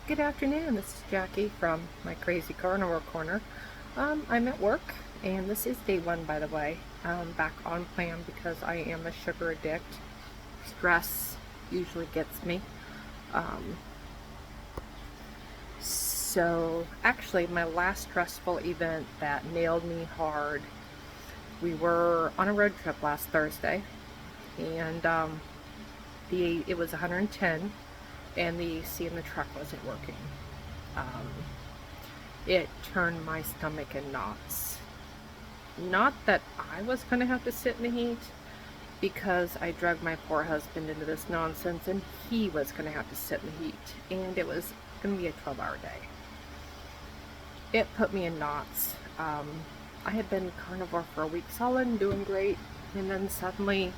Good afternoon, this is Jackie from my crazy carnivore corner. I'm at work, and this is day one, by the way. Back on plan because I am a sugar addict. Stress usually gets me. Um, so, actually, my last stressful event that nailed me hard, we were on a road trip last Thursday, and it was 110, and the AC in the truck wasn't working. Um, it turned my stomach in knots. Not that I was going to have to sit in the heat, because I dragged my poor husband into this nonsense and he was going to have to sit in the heat, and it was going to be a 12-hour day. It put me in knots. I had been carnivore for a week solid and doing great, and then suddenly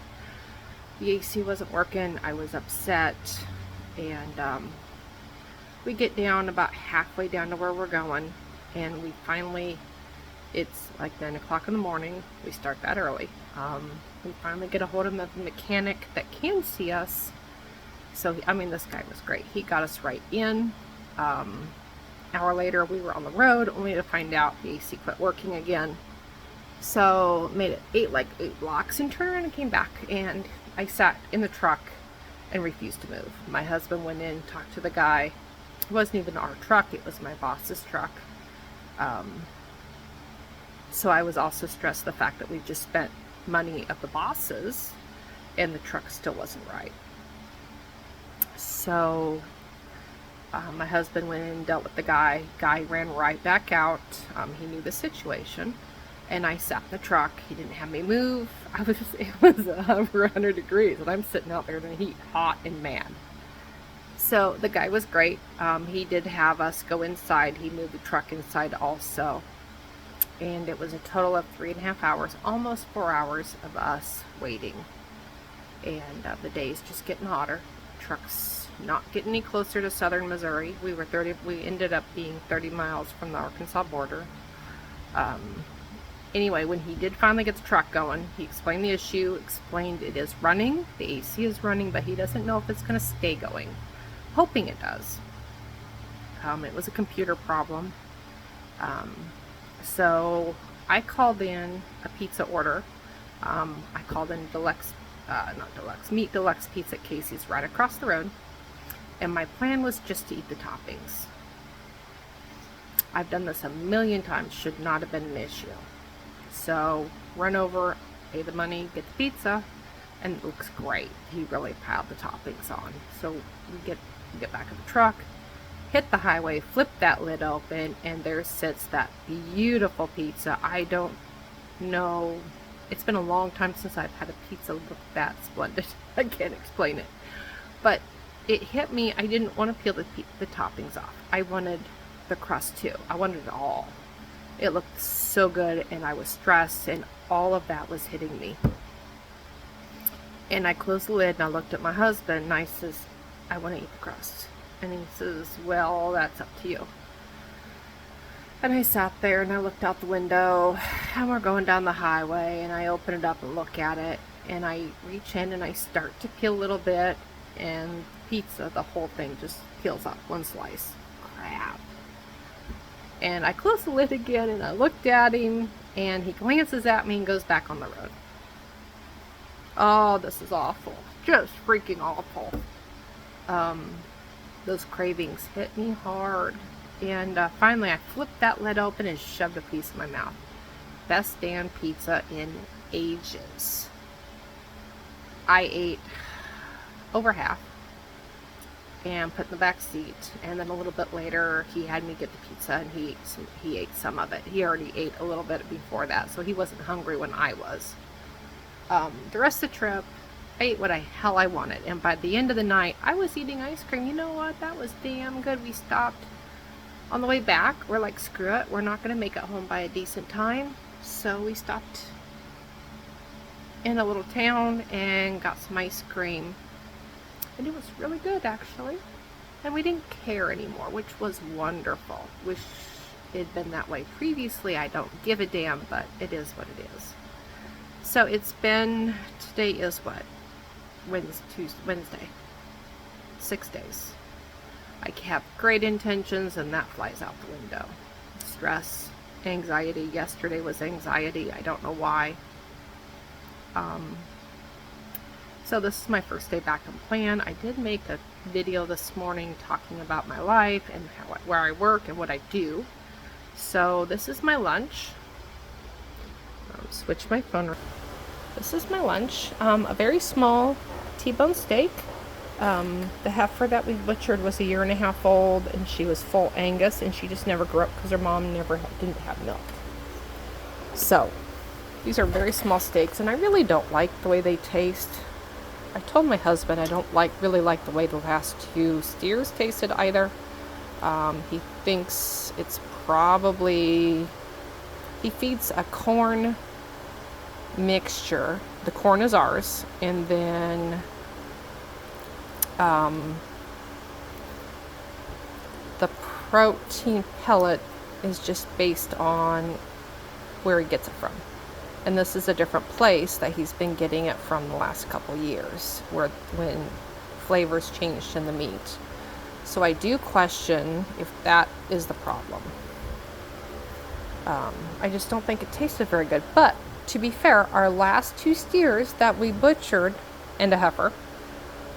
the AC wasn't working. I was upset, and we get down about halfway down to where we're going, and it's like 9 o'clock in the morning. We start that early. We finally get a hold of the mechanic that can see us. So, this guy was great. He got us right in. Hour later, we were on the road, only to find out the AC quit working again. So, made it eight blocks and turned around and came back. And I sat in the truck and refused to move. My husband went in, talked to the guy. It wasn't even our truck, it was my boss's truck. So I was also stressed the fact that we just spent money at the boss's and the truck still wasn't right. So my husband went in and dealt with the guy. Guy ran right back out. He knew the situation. And I sat in the truck. He didn't have me move. It was over 100 degrees, and I'm sitting out there in the heat, hot and mad. So the guy was great. He did have us go inside. He moved the truck inside also. And it was a total of 3.5 hours, almost 4 hours of us waiting. And the day's just getting hotter. Truck's not getting any closer to southern Missouri. We ended up being 30 miles from the Arkansas border. Anyway, when he did finally get the truck going, he explained the issue, explained it is running, the AC is running, but he doesn't know if it's going to stay going. Hoping it does. It was a computer problem. So I called in a pizza order. I called in Meat Deluxe Pizza at Casey's right across the road. And my plan was just to eat the toppings. I've done this a million times, should not have been an issue. So run over, pay the money, get the pizza, and it looks great. He really piled the toppings on. So we get back in the truck, hit the highway, flip that lid open, and there sits that beautiful pizza. I don't know, it's been a long time since I've had a pizza look that splendid. I can't explain it. But it hit me, I didn't want to peel the toppings off. I wanted the crust too. I wanted it all. It looked so good, and I was stressed, and all of that was hitting me. And I closed the lid, and I looked at my husband, and I says, I want to eat the crust. And he says, well, that's up to you. And I sat there, and I looked out the window, and we're going down the highway, and I open it up and look at it, and I reach in, and I start to peel a little bit, and pizza, the whole thing just peels off one slice. Crap. And I closed the lid again, and I looked at him, and he glances at me and goes back on the road. Oh, this is awful. Just freaking awful. Those cravings hit me hard. And finally, I flipped that lid open and shoved a piece in my mouth. Best damn pizza in ages. I ate over half and put in the back seat, and then a little bit later he had me get the pizza, and he ate some of it. He already ate a little bit before that, so he wasn't hungry when I was. The rest of the trip, I ate what the hell I wanted, and by the end of the night I was eating ice cream. You know what, that was damn good. We stopped on the way back. We're like, screw it, we're not going to make it home by a decent time, so we stopped in a little town and got some ice cream. And it was really good, actually. And we didn't care anymore, which was wonderful. Wish it had been that way previously. I don't give a damn, but it is what it is. So today is what? Wednesday. 6 days. I have great intentions and that flies out the window. Stress, anxiety. Yesterday was anxiety. I don't know why. So this is my first day back on plan. I did make a video this morning talking about my life and where I work and what I do. So this is my lunch. Switch my phone. This is my lunch. A very small T-bone steak. The heifer that we butchered was 1.5 years old, and she was full Angus, and she just never grew up because her mom didn't have milk. So these are very small steaks, and I really don't like the way they taste. I told my husband I don't really like the way the last 2 steers tasted either. He thinks it's probably, he feeds a corn mixture. The corn is ours, and then the protein pellet is just based on where he gets it from. And this is a different place that he's been getting it from the last couple years, when flavors changed in the meat. So I do question if that is the problem. I just don't think it tasted very good. But to be fair, our last 2 steers that we butchered, and a heifer,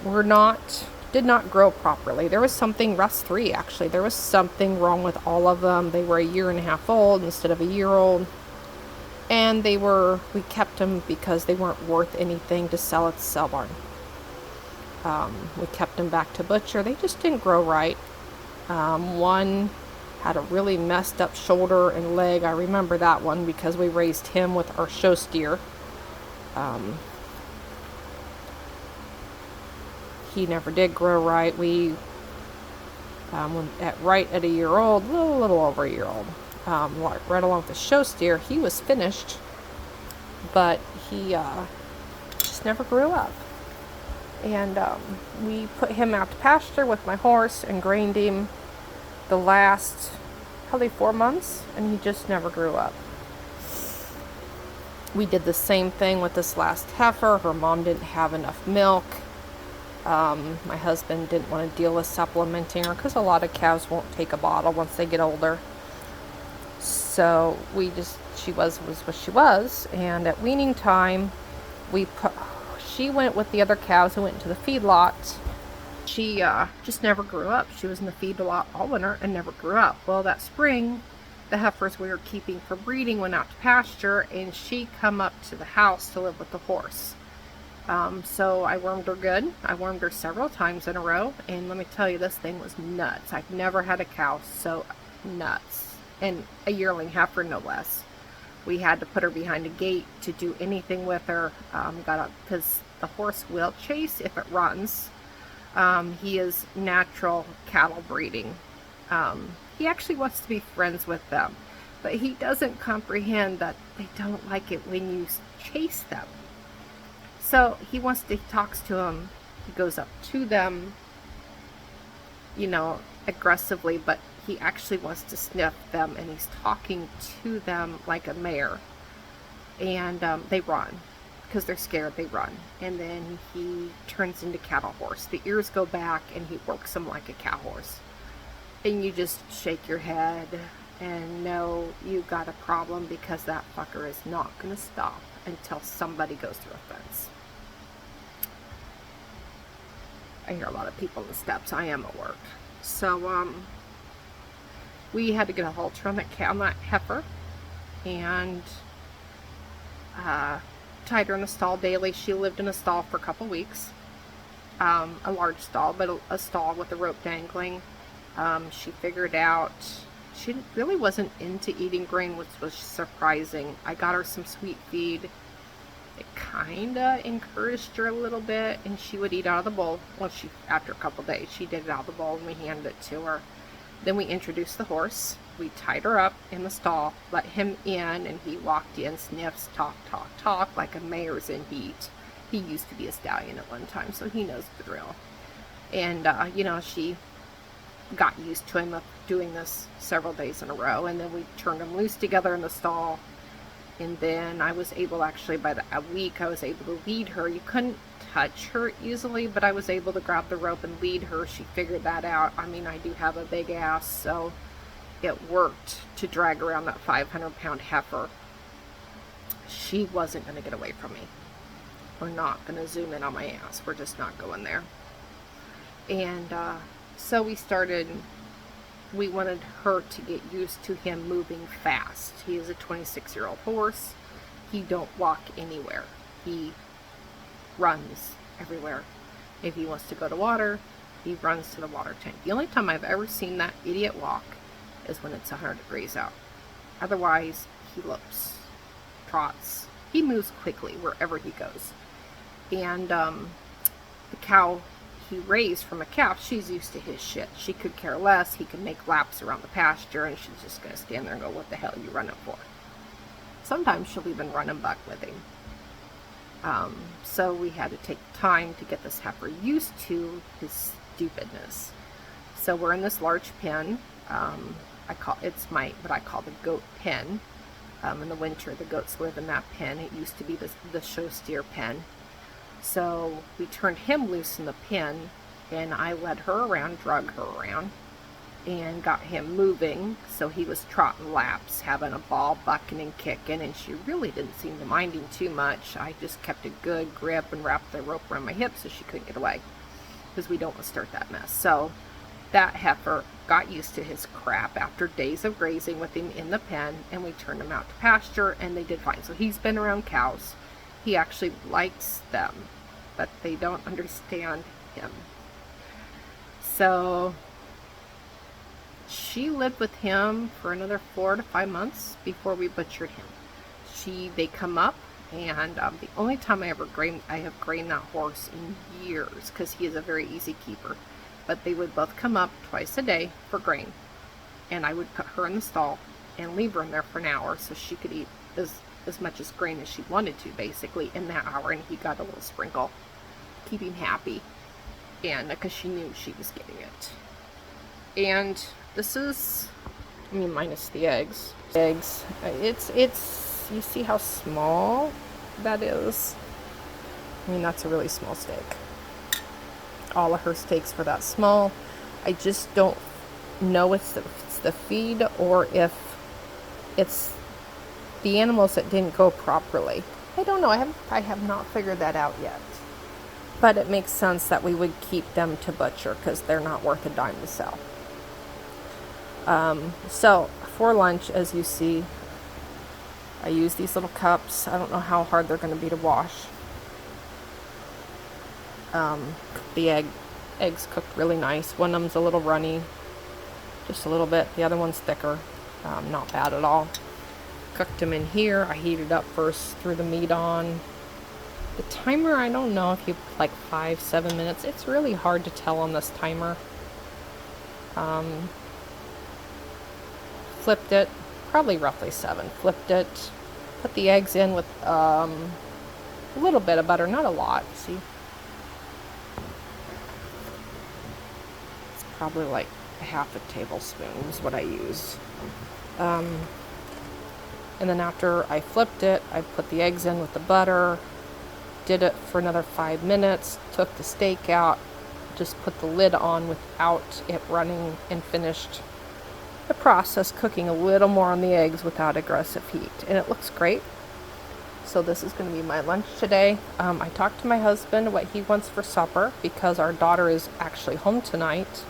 did not grow properly. There was something, rust 3 actually, there was something wrong with all of them. They were 1.5 years old instead of 1 year old. And we kept them because they weren't worth anything to sell at the sale barn. We kept them back to butcher. They just didn't grow right. One had a really messed up shoulder and leg. I remember that one because we raised him with our show steer. He never did grow right. We, right at 1 year old, a little over 1 year old, right along with the show steer, he was finished, but he just never grew up. And we put him out to pasture with my horse and grained him the last probably 4 months, and he just never grew up. We did the same thing with this last heifer. Her mom didn't have enough milk. My husband didn't want to deal with supplementing her because a lot of cows won't take a bottle once they get older. So she was what she was. And at weaning time, she went with the other cows who went into the feedlot. She just never grew up. She was in the feedlot all winter and never grew up. Well, that spring, the heifers we were keeping for breeding went out to pasture, and she come up to the house to live with the horse. So I wormed her good. I wormed her several times in a row, and let me tell you, this thing was nuts. I've never had a cow so nuts, and a yearling heifer no less. We had to put her behind a gate to do anything with her. Because the horse will chase if it runs. He is natural cattle breeding. He actually wants to be friends with them, but he doesn't comprehend that they don't like it when you chase them. So he talks to them, he goes up to them, aggressively, but he actually wants to sniff them, and he's talking to them like a mare. And they run. Because they're scared, they run. And then he turns into cattle horse. The ears go back, and he works them like a cow horse. And you just shake your head and know you got a problem, because that fucker is not going to stop until somebody goes through a fence. I hear a lot of people in the steps. I am at work. So, we had to get a halter on that heifer, and tied her in a stall daily. She lived in a stall for a couple weeks. A large stall, but a stall with a rope dangling. She figured out she really wasn't into eating grain, which was surprising. I got her some sweet feed. It kind of encouraged her a little bit, and she would eat out of the bowl. Well, after a couple days, she did it out of the bowl, and we handed it to her. Then we introduced the horse. We tied her up in the stall, let him in, and he walked in, sniffs, talk, like a mare's in heat. He used to be a stallion at one time, so he knows the drill. And, she got used to him doing this several days in a row, and then we turned him loose together in the stall. And then I was able, actually, by a week, I was able to lead her. You couldn't touch her easily, but I was able to grab the rope and lead her. She figured that out. I mean, I do have a big ass, so it worked to drag around that 500-pound heifer. She wasn't going to get away from me. We're not going to zoom in on my ass. We're just not going there. And so we wanted her to get used to him moving fast. He is a 26-year-old horse. He don't walk anywhere. He runs everywhere. If he wants to go to water, he runs to the water tank. The only time I've ever seen that idiot walk is when it's 100 degrees out. Otherwise, he lopes, trots. He moves quickly wherever he goes. And the cow he raised from a calf, she's used to his shit. She could care less. He can make laps around the pasture, and she's just going to stand there and go, what the hell are you running for? Sometimes she'll even run and buck with him. So we had to take time to get this heifer used to his stupidness. So we're in this large pen. It's what I call the goat pen. In the winter, the goats live in that pen. It used to be the show steer pen. So we turned him loose in the pen, and I led her around, drug her around, and got him moving. So he was trotting laps, having a ball, bucking and kicking, and she really didn't seem to mind him too much. I just kept a good grip and wrapped the rope around my hips so she couldn't get away, because we don't want to start that mess. So that heifer got used to his crap after days of grazing with him in the pen, and we turned him out to pasture, and they did fine. So he's been around cows. He actually likes them, but they don't understand him. So she lived with him for another 4 to 5 months before we butchered him. They come up, and the only time I have grained that horse in years, because he is a very easy keeper. But they would both come up twice a day for grain, and I would put her in the stall and leave her in there for an hour so she could eat as much as grain as she wanted to, basically, in that hour, and he got a little sprinkle, keep him happy, and because she knew she was getting it. And this is, I mean, minus the eggs. It's you see how small that is? I mean, that's a really small steak. All of her steaks were that small. I just don't know if it's the feed or if it's the animals that didn't go properly. I don't know. I have not figured that out yet. But it makes sense that we would keep them to butcher because they're not worth a dime to sell. So for lunch, as you see, I use these little cups. I don't know how hard they're going to be to wash. The eggs cooked really nice. One of them's a little runny, just a little bit. The other one's thicker. Not bad at all. Cooked them in here. I heated up first, threw the meat on. The timer, I don't know if you put like 5-7 minutes. It's really hard to tell on this timer. Flipped it, probably roughly 7. Flipped it, put the eggs in with a little bit of butter, not a lot. See, it's probably like half a tablespoon is what I use. And then after I flipped it, I put the eggs in with the butter, did it for another 5 minutes, took the steak out, just put the lid on without it running, and finished the process cooking a little more on the eggs without aggressive heat. And it looks great. So this is going to be my lunch today. I talked to my husband what he wants for supper because our daughter is actually home tonight.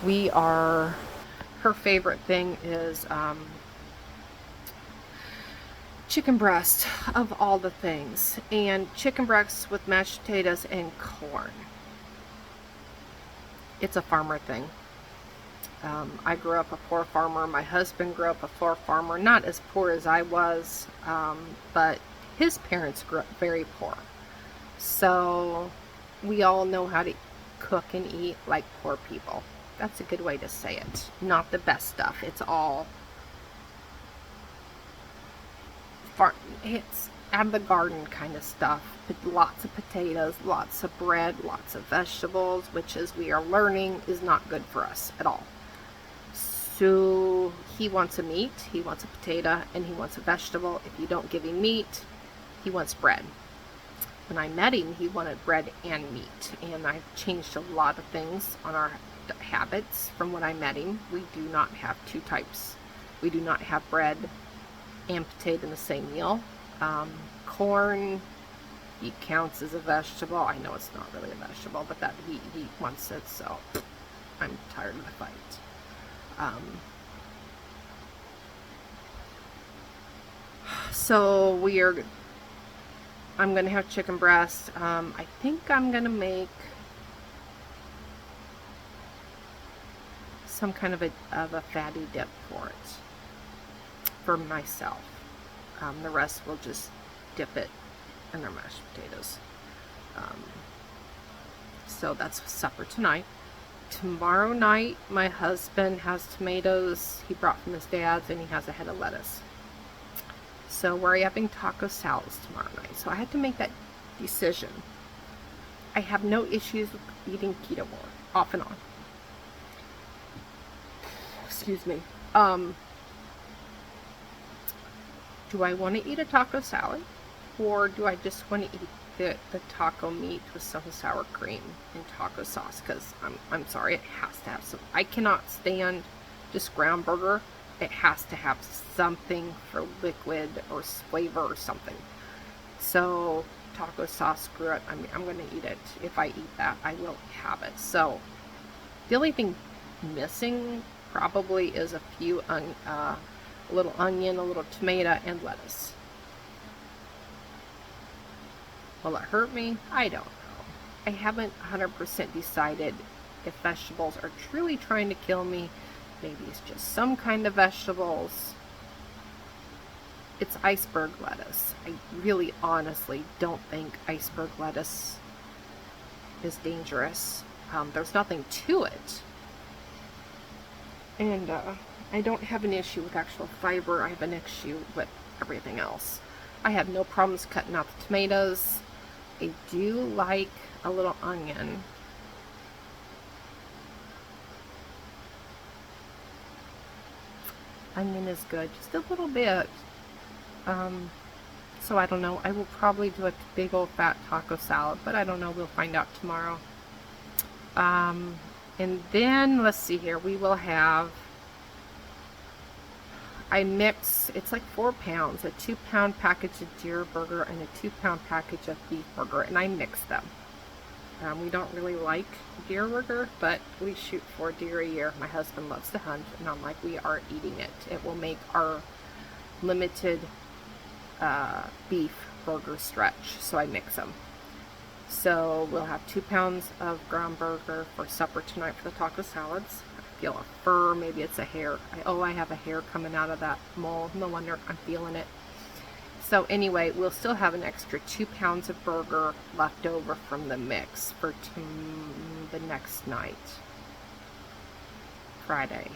Her favorite thing is chicken breast of all the things, and chicken breast with mashed potatoes and corn. It's a farmer thing. I grew up a poor farmer. My husband grew up a poor farmer, not as poor as I was, but his parents grew up very poor. So we all know how to cook and eat like poor people. That's a good way to say it. Not the best stuff. It's all it's out of the garden kind of stuff. Lots of potatoes, lots of bread, lots of vegetables, which, as we are learning, is not good for us at all. So he wants a meat, he wants a potato, and he wants a vegetable. If you don't give him meat, he wants bread. when I met him, he wanted bread and meat, and I've changed a lot of things on our habits from when I met him. We do not have two types. We do not have bread and potato in the same meal. Corn, he counts as a vegetable. I know it's not really a vegetable, but that he wants it, so I'm tired of the fight. So I'm gonna have chicken breast. I think I'm gonna make some kind of a fatty dip for it, for myself. The rest will just dip it in their mashed potatoes. So that's supper tonight. Tomorrow night, my husband has tomatoes he brought from his dad's, and he has a head of lettuce. So we're having taco salads tomorrow night. So I had to make that decision. I have no issues with eating keto off and on. Excuse me. Do I want to eat a taco salad, or do I just want to eat the taco meat with some sour cream and taco sauce? Because I'm sorry, it has to have some. I cannot stand just ground burger. It has to have something for liquid or flavor or something. So taco sauce, screw it. I'm going to eat it. If I eat that, I will have it. So the only thing missing probably is a few a little onion, a little tomato, and lettuce. Will it hurt me? I don't know. I haven't 100% decided if vegetables are truly trying to kill me. Maybe it's just some kind of vegetables. It's iceberg lettuce. I really honestly don't think iceberg lettuce is dangerous. There's nothing to it. And I don't have an issue with actual fiber. I have an issue with everything else. I have no problems cutting out the tomatoes. I do like a little onion. Onion is good, just a little bit. So I don't know. I will probably do a big old fat taco salad, but I don't know. We'll find out tomorrow. And then let's see here. We will have. I mix. It's like 4 pounds. A 2-pound package of deer burger and a 2-pound package of beef burger, and I mix them. We don't really like deer burger, but we shoot 4 deer a year. My husband loves to hunt, and I'm like, we are eating it. It will make our limited beef burger stretch, so I mix them. So we'll have 2 pounds of ground burger for supper tonight for the taco salads. I feel a fur, maybe it's a hair. I have a hair coming out of that mole. No wonder I'm feeling it. So anyway, we'll still have an extra 2 pounds of burger left over from the mix for the next night, Friday.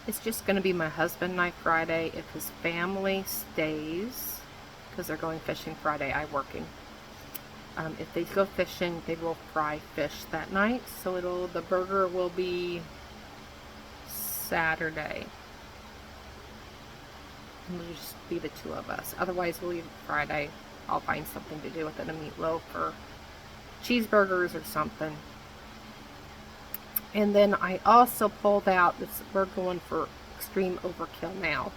It's just going to be my husband and I Friday. If his family stays, because they're going fishing Friday, I'm working. If they go fishing, they will fry fish that night. So the burger will be Saturday. It'll just be the 2 of us. Otherwise, we'll eat Friday. I'll find something to do with it, a meatloaf or cheeseburgers or something. And then I also pulled out this. We're going for extreme overkill now,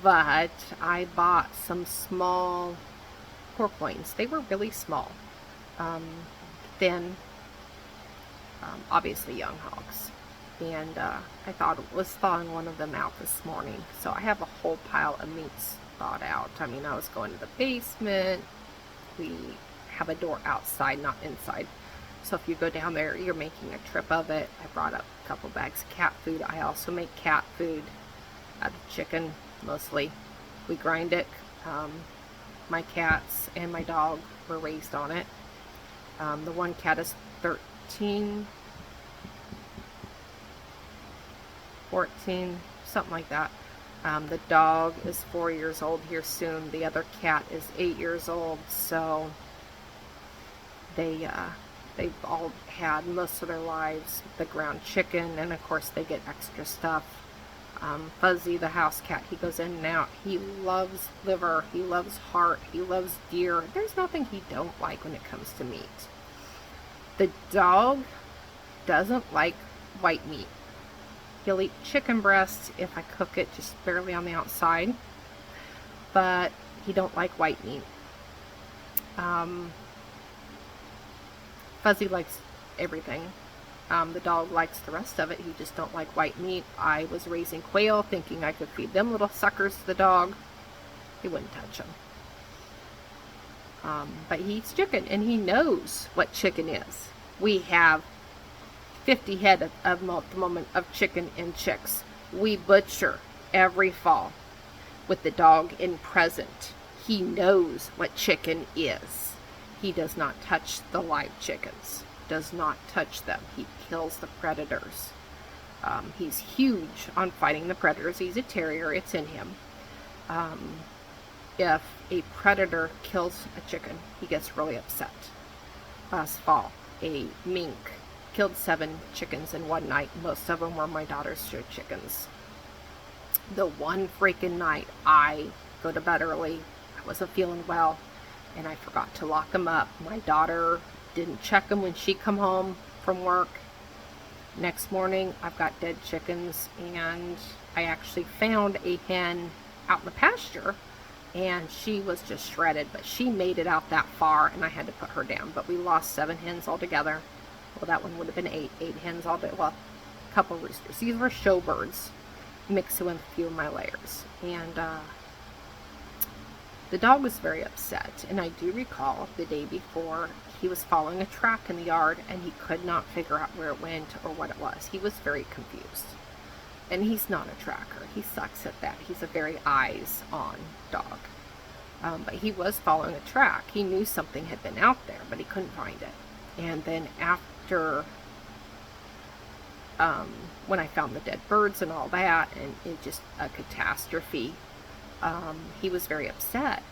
but I bought some small pork loins. They were really small, thin, obviously young hogs. And I thought it was thawing one of them out this morning. So I have a whole pile of meats thawed out. I mean, I was going to the basement. We have a door outside, not inside. So if you go down there, you're making a trip of it. I brought up a couple bags of cat food. I also make cat food out of chicken, mostly. We grind it. My cats and my dog were raised on it. The one cat is 13, 14, something like that. The dog is 4 years old here soon. The other cat is 8 years old. So they've all had most of their lives the ground chicken, and of course they get extra stuff. Fuzzy, the house cat, he goes in and out. He loves liver, he loves heart, he loves deer. There's nothing he don't like when it comes to meat. The dog doesn't like white meat. He'll eat chicken breast if I cook it just barely on the outside, but he don't like white meat. Fuzzy likes everything. The dog likes the rest of it. He just don't like white meat. I was raising quail thinking I could feed them little suckers to the dog. He wouldn't touch them. But he eats chicken, and he knows what chicken is. We have 50 head at the moment of chicken and chicks. We butcher every fall with the dog in present. He knows what chicken is. He does not touch the live chickens. Does not touch them. He kills the predators. He's huge on fighting the predators. He's a terrier. It's in him. If a predator kills a chicken, he gets really upset. Last fall, a mink killed 7 chickens in one night. Most of them were my daughter's stray chickens. The one freaking night I go to bed early, I wasn't feeling well, and I forgot to lock them up. My daughter didn't check them when she come home from work. Next morning, I've got dead chickens, and I actually found a hen out in the pasture, and she was just shredded, but she made it out that far, and I had to put her down. But we lost 7 hens altogether. Well, that one would have been 8 hens altogether. Well, a couple roosters. These were show birds mixed with a few of my layers. And the dog was very upset, and I do recall the day before he was following a track in the yard, and he could not figure out where it went or what it was. He was very confused. And he's not a tracker. He sucks at that. He's a very eyes-on dog. But he was following a track. He knew something had been out there, but he couldn't find it. And then after, when I found the dead birds and all that, and it just a catastrophe, he was very upset.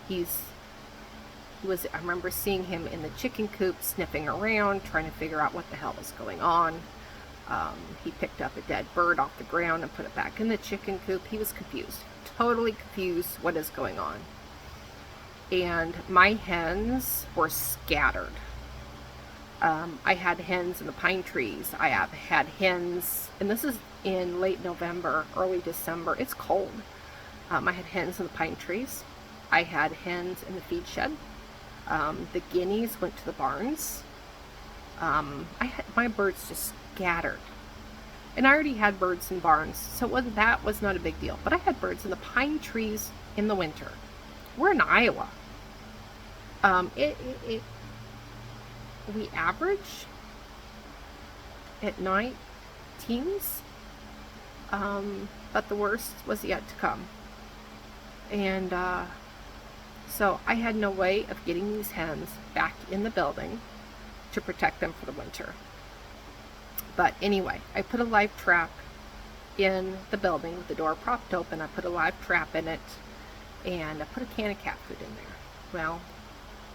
I remember seeing him in the chicken coop sniffing around, trying to figure out what the hell was going on. He picked up a dead bird off the ground and put it back in the chicken coop. He was confused, totally confused what is going on. And my hens were scattered. I had hens in the pine trees. I have had hens, and this is in late November, early December. It's cold. I had hens in the pine trees. I had hens in the feed shed. The guineas went to the barns. I had my birds just scattered. And I already had birds in barns, so that was not a big deal. But I had birds in the pine trees in the winter. We're in Iowa. We average at night teens, but the worst was yet to come. And so I had no way of getting these hens back in the building to protect them for the winter. But anyway, I put a live trap in the building with the door propped open. I put a live trap in it, and I put a can of cat food in there. Well,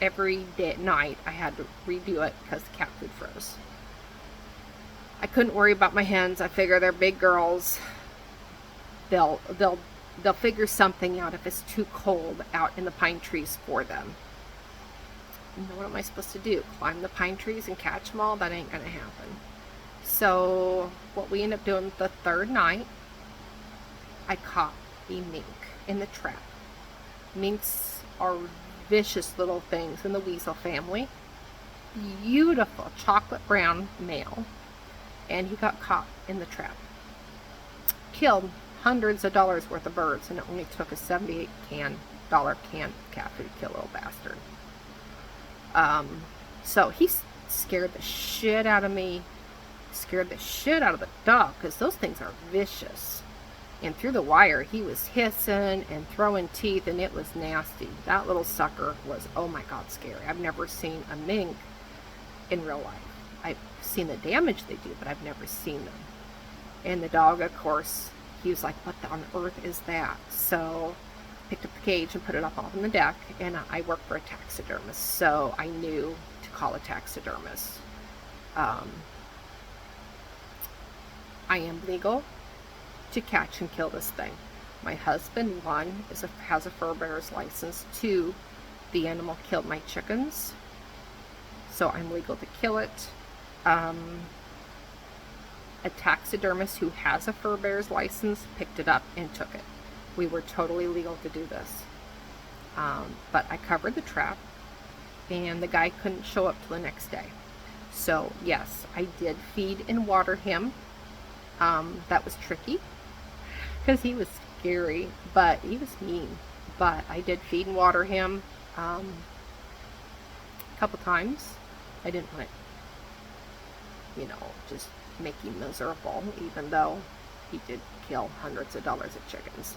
every day at night I had to redo it because the cat food froze. I couldn't worry about my hens. I figure they're big girls. They'll figure something out if it's too cold out in the pine trees for them. And what am I supposed to do? Climb the pine trees and catch them all? That ain't gonna happen. So what we ended up doing the third night, I caught a mink in the trap. Minks are vicious little things in the weasel family. Beautiful chocolate brown male, and he got caught in the trap. Killed hundreds of dollars worth of birds, and it only took a $78 can of cat food to kill a little bastard. So he scared the shit out of me, scared the shit out of the dog, because those things are vicious. And through the wire, he was hissing and throwing teeth, and it was nasty. That little sucker was, oh my God, scary. I've never seen a mink in real life. I've seen the damage they do, but I've never seen them. And the dog, of course, he was like, what on earth is that? So I picked up the cage and put it up on the deck, and I work for a taxidermist, so I knew to call a taxidermist. I am legal to catch and kill this thing. My husband, one, has a fur bearer's license. Two, the animal killed my chickens, so I'm legal to kill it. A taxidermist who has a fur bearer's license picked it up and took it. We were totally legal to do this. But I covered the trap, and the guy couldn't show up till the next day. So yes, I did feed and water him. That was tricky because he was scary, but he was mean. But I did feed and water him a couple times. I didn't want to, just make him miserable, even though he did kill hundreds of dollars of chickens.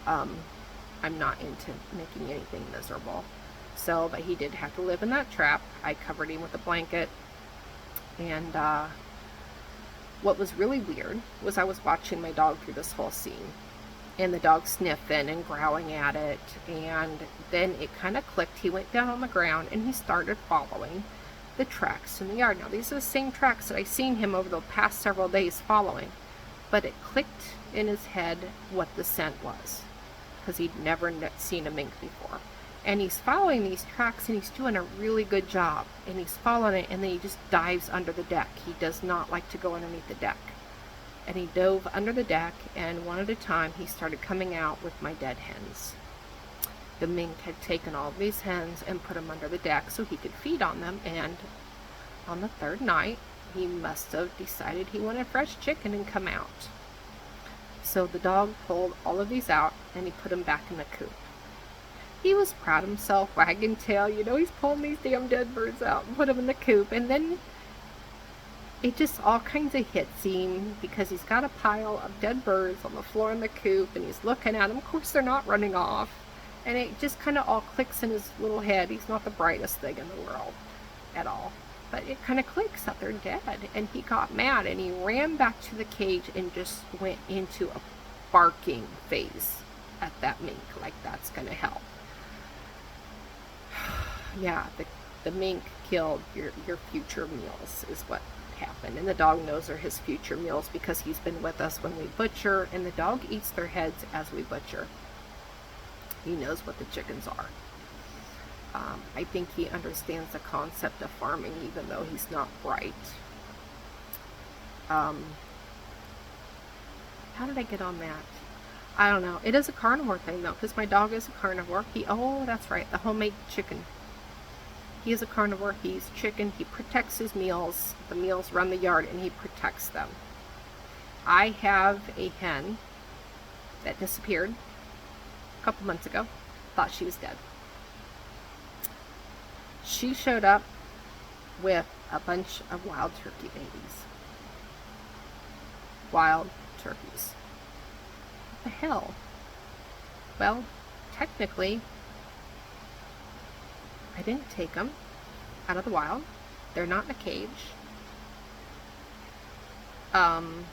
I'm not into making anything miserable. So, but he did have to live in that trap. I covered him with a blanket. And what was really weird was I was watching my dog through this whole scene. And the dog sniffing and growling at it. And then it kind of clicked. He went down on the ground and he started following the tracks in the yard. Now, these are the same tracks that I've seen him over the past several days following. But it clicked in his head what the scent was, because he'd never seen a mink before. And he's following these tracks, and he's doing a really good job. And he's following it, and then he just dives under the deck. He does not like to go underneath the deck. And he dove under the deck, and one at a time, he started coming out with my dead hens. The mink had taken all of these hens and put them under the deck so he could feed on them. And on the third night, he must have decided he wanted fresh chicken and come out. So the dog pulled all of these out, and he put them back in the coop. He was proud of himself, wagging tail, he's pulling these damn dead birds out and put them in the coop. And then it just all kinds of hits him, because he's got a pile of dead birds on the floor in the coop, and he's looking at them. Of course, they're not running off. And it just kind of all clicks in his little head. He's not the brightest thing in the world at all. But it kind of clicks that they're dead. And he got mad, and he ran back to the cage and just went into a barking phase at that mink, like that's going to help. Yeah, the mink killed your future meals is what happened. And the dog knows they're his future meals because he's been with us when we butcher, and the dog eats their heads as we butcher. He knows what the chickens are. I think he understands the concept of farming, even though he's not bright. How did I get on that? I don't know. It is a carnivore thing, though, because my dog is a carnivore. Oh, that's right, the homemade chicken. He is a carnivore. He's chicken. He protects his meals. The meals run the yard, and he protects them. I have a hen that disappeared a couple months ago. Thought she was dead. She showed up with a bunch of wild turkey babies. Wild turkeys. What the hell? Well, technically, I didn't take them out of the wild. They're not in a cage.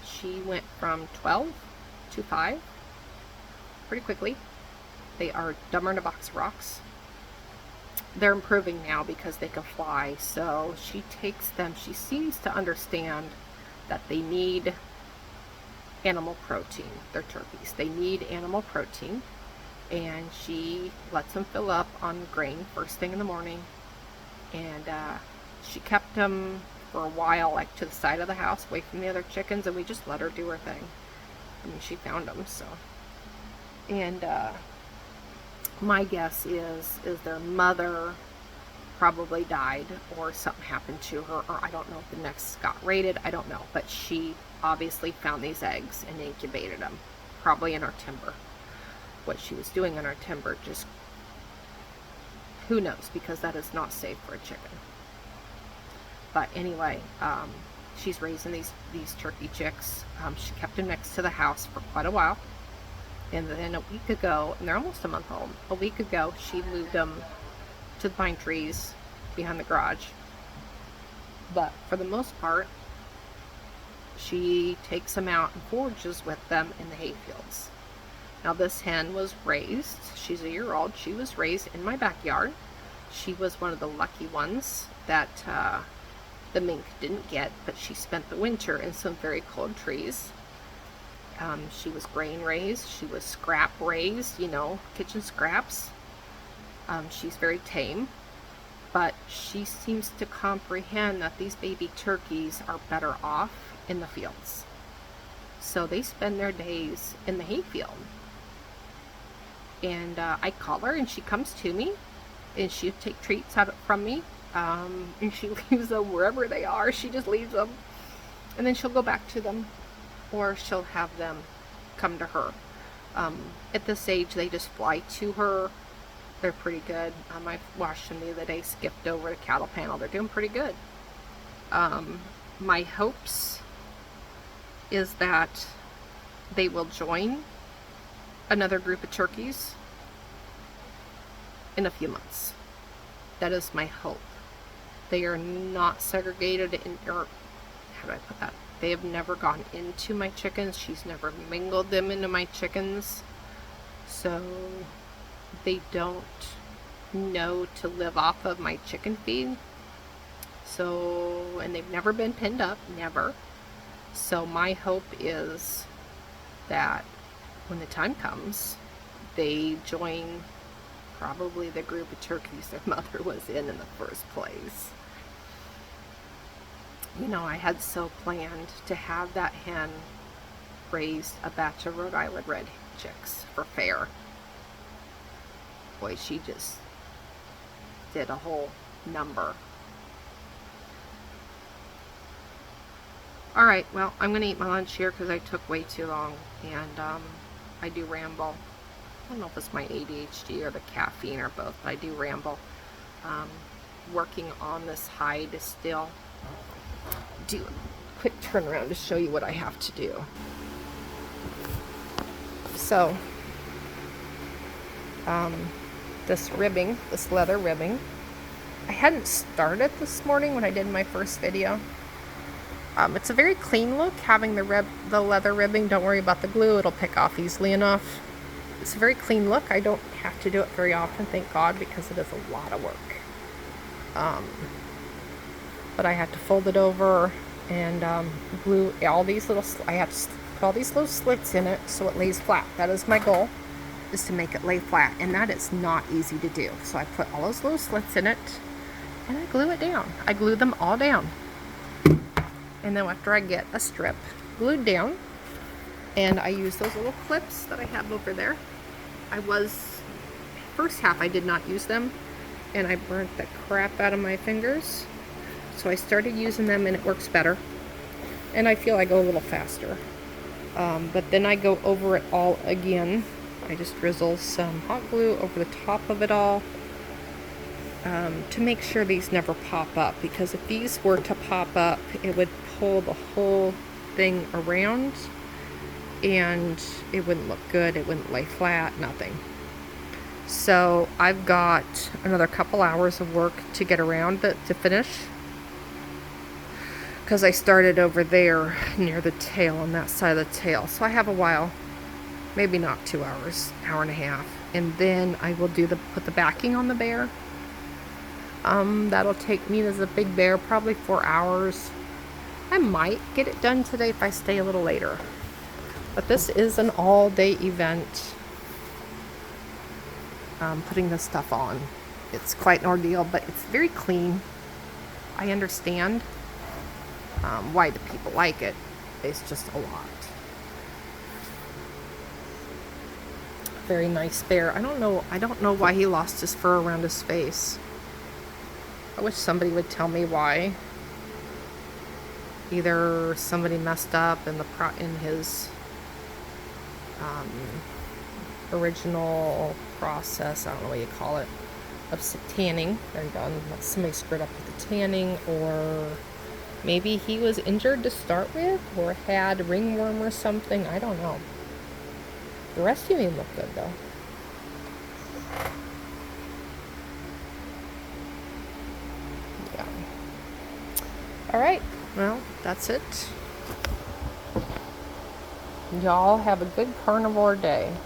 She went from 12 to 5 pretty quickly. They are dumber in a box of rocks. They're improving now because they can fly, so she takes them. She seems to understand that they need animal protein. They're turkeys. They need animal protein, and she lets them fill up on grain first thing in the morning. And she kept them for a while, like to the side of the house, away from the other chickens, and we just let her do her thing. I mean, she found them, so. And my guess is their mother probably died, or something happened to her, or I don't know if the next got raided, I don't know, but she obviously found these eggs and incubated them, probably in our timber. What she was doing in our timber, just who knows, because that is not safe for a chicken. But anyway, she's raising these turkey chicks. She kept them next to the house for quite a while. And then a week ago, and they're almost a month old, a week ago, she moved them to the pine trees behind the garage. But for the most part, she takes them out and forages with them in the hayfields. Now, this hen was raised, she's a year old, she was raised in my backyard. She was one of the lucky ones that the mink didn't get, but she spent the winter in some very cold trees. She was grain raised. She was scrap raised, kitchen scraps. She's very tame, but she seems to comprehend that these baby turkeys are better off in the fields. So they spend their days in the hayfield. And I call her and she comes to me and she'll take treats out from me. And she leaves them wherever they are. She just leaves them. And then she'll go back to them, or she'll have them come to her. At this age, they just fly to her. They're pretty good. I watched them the other day, skipped over the cattle panel. They're doing pretty good. My hopes is that they will join another group of turkeys in a few months. That is my hope. They are not segregated in, or how do I put that? They have never gone into my chickens. She's never mingled them into my chickens. So they don't know to live off of my chicken feed. So, and they've never been pinned up, never. So my hope is that when the time comes, they join probably the group of turkeys their mother was in the first place. I had so planned to have that hen raise a batch of Rhode Island red chicks for fair. Boy, she just did a whole number. Alright, well, I'm going to eat my lunch here because I took way too long, and I do ramble. I don't know if it's my ADHD or the caffeine or both, but I do ramble. Working on this hide still. Do a quick turnaround to show you what I have to do. So, this ribbing, this leather ribbing, I hadn't started this morning when I did my first video. It's a very clean look having the leather ribbing. Don't worry about the glue, it'll pick off easily enough. It's a very clean look. I don't have to do it very often, thank God, because it is a lot of work. But I had to fold it over and glue all these little, I have to put all these little slits in it so it lays flat. That is my goal, is to make it lay flat, and that is not easy to do. So I put all those little slits in it and I glue it down. I glue them all down. And then after I get a strip glued down, and I use those little clips that I have over there. First half I did not use them, and I burnt the crap out of my fingers. So I started using them and it works better. And I feel I go a little faster. But then I go over it all again. I just drizzle some hot glue over the top of it all to make sure these never pop up. Because if these were to pop up, it would pull the whole thing around and it wouldn't look good. It wouldn't lay flat, nothing. So I've got another couple hours of work to get around it to finish, because I started over there near the tail, on that side of the tail. So I have a while, maybe not 2 hours, hour and a half. And then I will put the backing on the bear. That'll take me, as a big bear, probably 4 hours. I might get it done today if I stay a little later. But this is an all-day event. Putting this stuff on. It's quite an ordeal, but it's very clean. I understand why the people like it. It's just a lot. Very nice bear. I don't know why he lost his fur around his face. I wish somebody would tell me why. Either somebody messed up in his original process, I don't know what you call it, of tanning. There you go. Somebody screwed up with the tanning, or maybe he was injured to start with, or had ringworm or something. I don't know. The rest of you look good though. Yeah. Alright, well, that's it. Y'all have a good carnivore day.